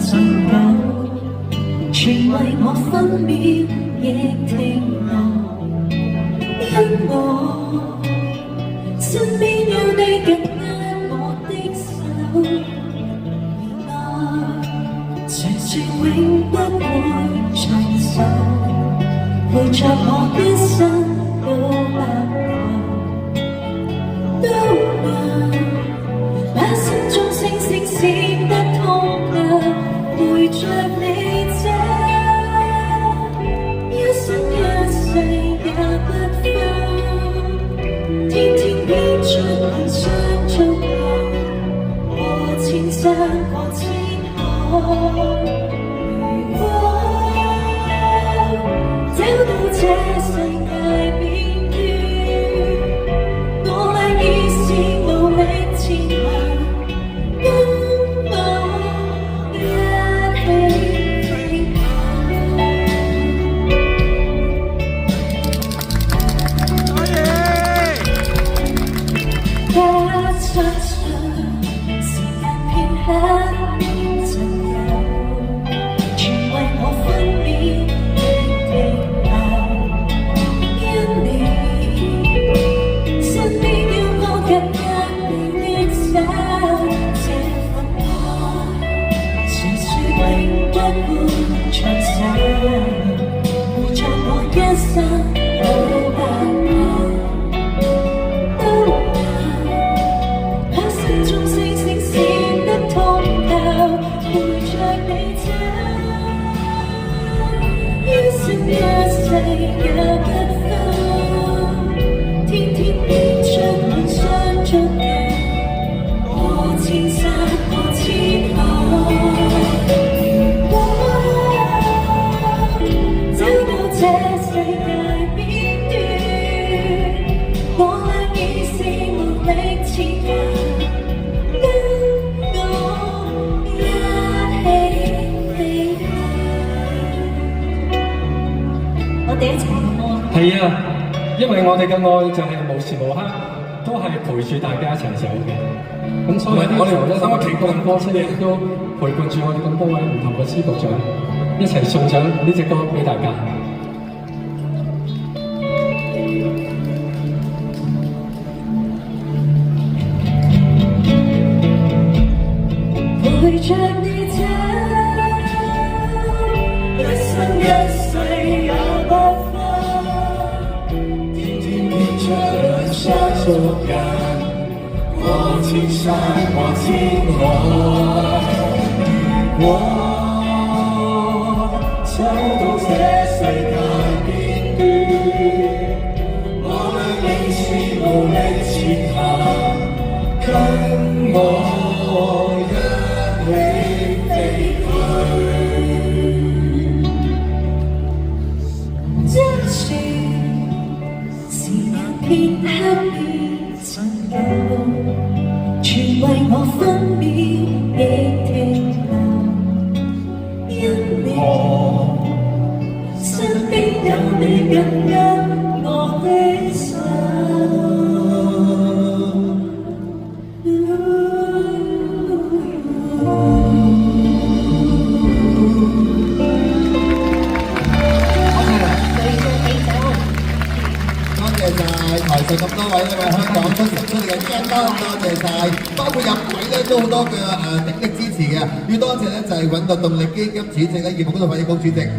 常有，全為我分秒亦停留，因我身邊有你緊握我的手，愛隨說永不會長壽，陪着我一生到白頭，都能把心中星星閃得通透，陪着你走，一生一世也不分，天天編出理想足夠，過千山過千海。如果走到這世界邊緣，我倆已是無力前行，跟我一起飛行。不相信時間片刻曾有，全為我分秒亦停留，因你身邊有我緊握你的手，這份愛誰說永不會長壽，陪着我一生到白頭，都能把心中星星閃得通透，陪着你走，一生一世也不分，天天編出理想足夠，過千山過千海。如果走到這世界邊緣，我倆已是無力前行，跟我一起飛行。我哋一齊愛。係啊，因為我哋嘅愛就係無時無刻都係陪住大家一齊走嘅。咁所以我哋咧，等我期待歌聲亦都陪伴住我哋咁多位唔同嘅司局長，一齊送上呢隻歌俾大家。陪着你走，一生一世也不分，天天編出理想足夠，過千山過千海。如果走到這世界邊緣，我倆已是無力前行，跟我一起飛去。真是時間片刻已曾有，全為我分秒亦停留，因你身邊有你緊握我的手。台上咁多位香港出嚟嘅嘉賓，多謝晒，包括入圍咧都好多嘅鼎力支持嘅，要多謝咧就係揾到動力基金主席咧葉寶高發展局主席。